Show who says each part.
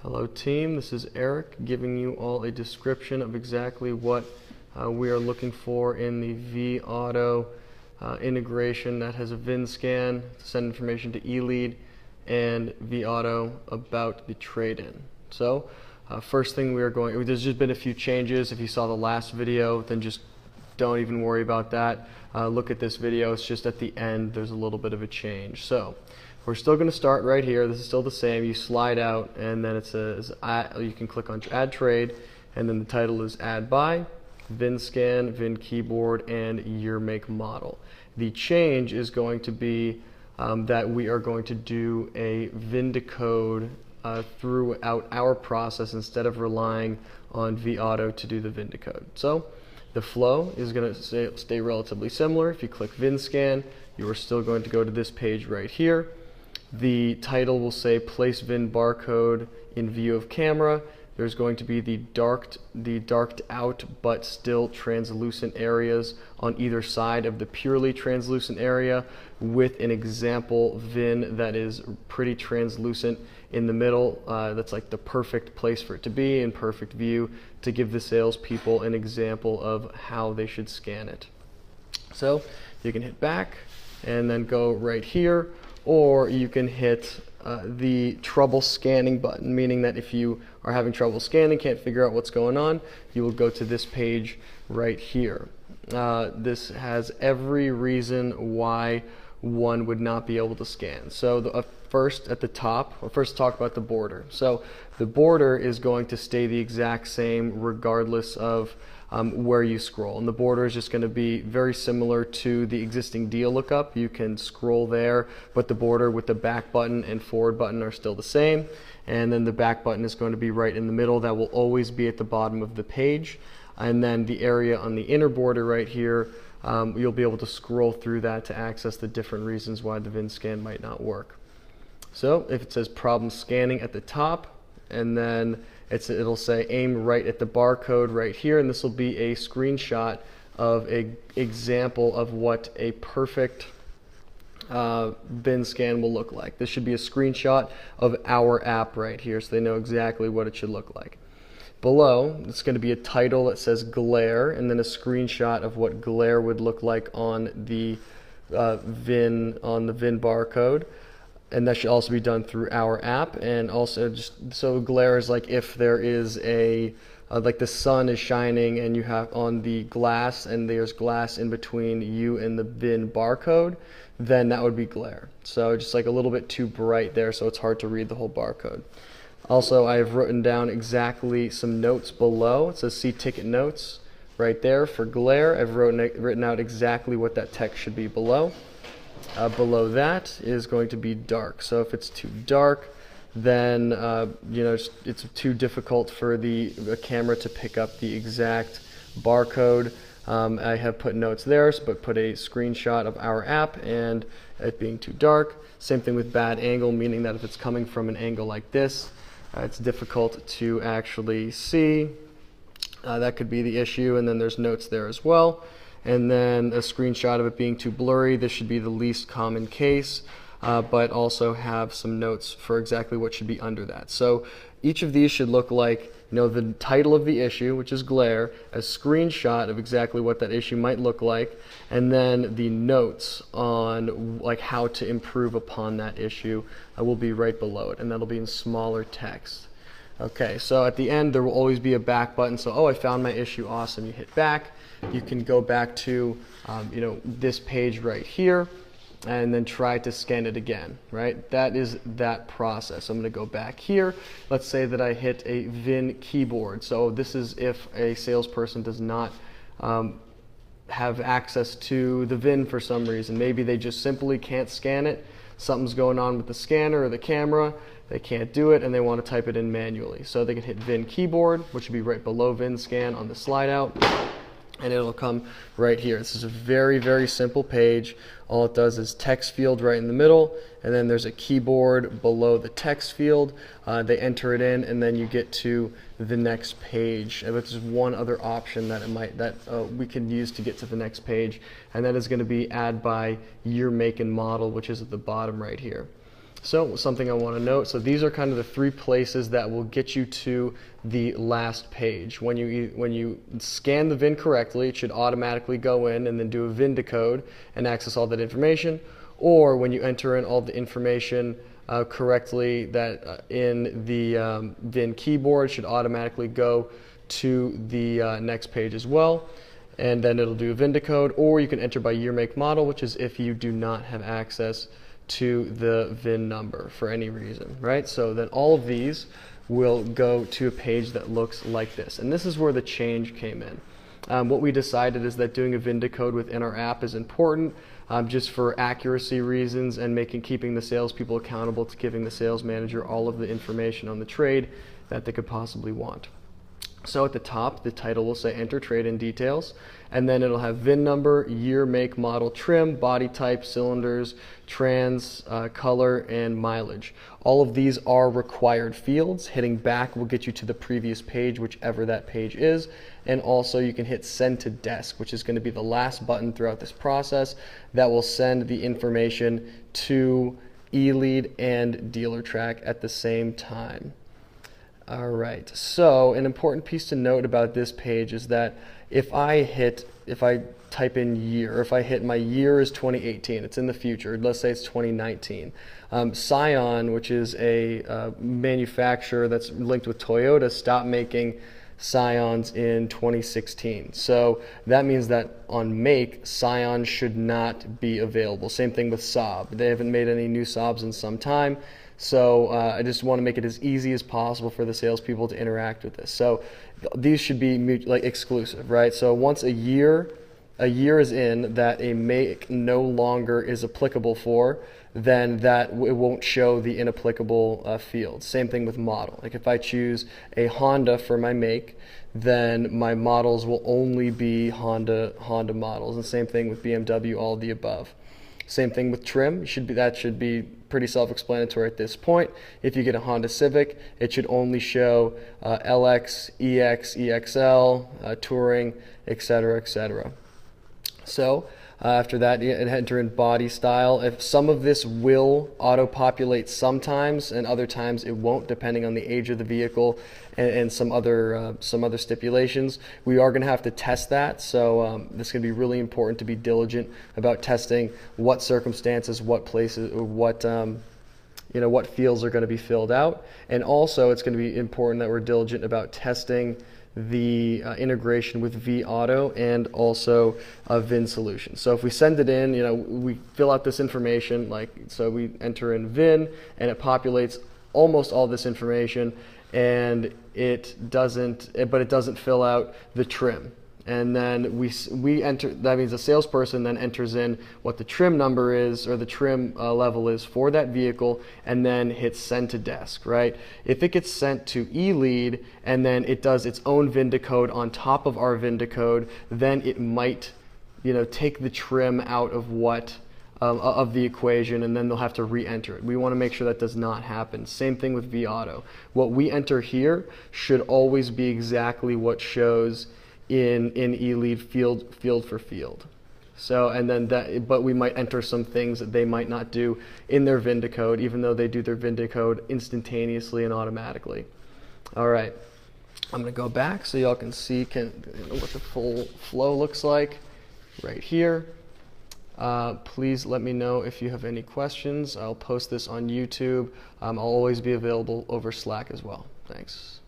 Speaker 1: Hello team, this is Eric giving you all a description of exactly what we are looking for in the vAuto integration that has a VIN scan to send information to eLead and vAuto about the trade-in. So first thing there's just been a few changes. If you saw the last video, then just don't even worry about that. Look at this video, it's just at the end there's a little bit of a change. So we're still going to start right here. This is still the same. You slide out and then it says you can click on add trade, and then the title is add by, VIN scan, VIN keyboard, and year, make, model. The change is going to be that we are going to do a VIN decode throughout our process instead of relying on vAuto to do the VIN decode. So the flow is going to stay relatively similar. If you click VIN scan, you are still going to go to this page right here. The title will say place VIN barcode in view of camera. There's going to be the darked out but still translucent areas on either side of the purely translucent area, with an example VIN that is pretty translucent in the middle. That's like the perfect place for it to be, in perfect view, to give the salespeople an example of how they should scan it. So you can hit back and then go right here, or you can hit the trouble scanning button, meaning that if you are having trouble scanning, can't figure out what's going on, you will go to this page right here. This has every reason why one would not be able to scan. So first at the top, we'll first talk about the border. So the border is going to stay the exact same regardless of where you scroll, and the border is just going to be very similar to the existing deal lookup. You can scroll there, but the border with the back button and forward button are still the same, and then the back button is going to be right in the middle. That will always be at the bottom of the page, and then the area on the inner border right here, you'll be able to scroll through that to access the different reasons why the VIN scan might not work. So if it says problem scanning at the top, and then it'll say aim right at the barcode right here, and this will be a screenshot of an example of what a perfect VIN scan will look like. This should be a screenshot of our app right here, so they know exactly what it should look like. Below, it's going to be a title that says glare, and then a screenshot of what glare would look like on the VIN barcode. And that should also be done through our app. And also, just so glare is like if there is a like the sun is shining and you have on the glass and there's glass in between you and the VIN barcode, then that would be glare. So just like a little bit too bright there, so it's hard to read the whole barcode. Also, I have written down exactly some notes below. It says see ticket notes right there for glare. I've written out exactly what that text should be below. Below that is going to be dark. So if it's too dark, then it's too difficult for the camera to pick up the exact barcode. I have put notes there, but put a screenshot of our app and it being too dark. Same thing with bad angle, meaning that if it's coming from an angle like this, it's difficult to actually see. That could be the issue, and then there's notes there as well. And then a screenshot of it being too blurry. This should be the least common case, but also have some notes for exactly what should be under that. So each of these should look like, the title of the issue, which is glare, a screenshot of exactly what that issue might look like, and then the notes on like how to improve upon that issue will be right below it, and that'll be in smaller text. Okay, so at the end there will always be a back button. So, oh, I found my issue, awesome. You hit back. You can go back to this page right here and then try to scan it again, right? That is that process. I'm going to go back here. Let's say that I hit a VIN keyboard. So this is if a salesperson does not have access to the VIN for some reason. Maybe they just simply can't scan it. Something's going on with the scanner or the camera. They can't do it and they want to type it in manually. So they can hit VIN keyboard, which would be right below VIN scan on the slide out, and it'll come right here. This is a very, very simple page. All it does is text field right in the middle, and then there's a keyboard below the text field. They enter it in, and then you get to the next page. And there's one other option that we can use to get to the next page, and that is going to be add by year, make, and model, which is at the bottom right here. So something I want to note, so these are kind of the three places that will get you to the last page. When you scan the VIN correctly, it should automatically go in and then do a VIN decode and access all that information. Or when you enter in all the information correctly that in the VIN keyboard, it should automatically go to the next page as well. And then it'll do a VIN decode, or you can enter by year, make, model, which is if you do not have access to the VIN number for any reason, right? So then all of these will go to a page that looks like this. And this is where the change came in. What we decided is that doing a VIN decode within our app is important just for accuracy reasons and keeping the salespeople accountable to giving the sales manager all of the information on the trade that they could possibly want. So at the top, the title will say enter trade-in details, and then it'll have VIN number, year, make, model, trim, body type, cylinders, trans, color, and mileage. All of these are required fields. Hitting back will get you to the previous page, whichever that page is. And also you can hit send to desk, which is going to be the last button throughout this process that will send the information to eLead and DealerTrack at the same time. All right, so an important piece to note about this page is that if I type in year, if I hit my year is 2018, it's in the future, let's say it's 2019. Scion, which is a manufacturer that's linked with Toyota, stopped making Scions in 2016. So that means that on make, Scion should not be available. Same thing with Saab. They haven't made any new Saabs in some time. So I just want to make it as easy as possible for the salespeople to interact with this. So these should be like exclusive, right? So once a year is in that a make no longer is applicable for, then it won't show the inapplicable fields. Same thing with model. Like if I choose a Honda for my make, then my models will only be Honda models. And same thing with BMW, all of the above. Same thing with trim. That should be pretty self-explanatory at this point. If you get a Honda Civic, it should only show LX, EX, EXL, Touring, etc., etc. So after that, you enter in body style. If some of this will auto-populate sometimes, and other times it won't, depending on the age of the vehicle and some other stipulations. We are going to have to test that, so this is going to be really important to be diligent about testing what circumstances, what places, what fields are going to be filled out, and also it's going to be important that we're diligent about testing the integration with vAuto and also a VIN solution. So if we send it in, we fill out this information, so we enter in VIN and it populates almost all this information, and it doesn't fill out the trim. And then we enter, that means the salesperson then enters in what the trim number is, or the trim level is for that vehicle, and then hits send to desk, right? If it gets sent to eLead and then it does its own VIN decode on top of our VIN decode, then it might, take the trim out of of the equation, and then they'll have to re-enter it. We want to make sure that does not happen. Same thing with vAuto. What we enter here should always be exactly what shows in eLead field for field. So, and then but we might enter some things that they might not do in their VIN decode, even though they do their VIN decode instantaneously and automatically. All right, I'm gonna go back so y'all can see what the full flow looks like right here. Please let me know if you have any questions. I'll post this on YouTube. I'll always be available over Slack as well. Thanks.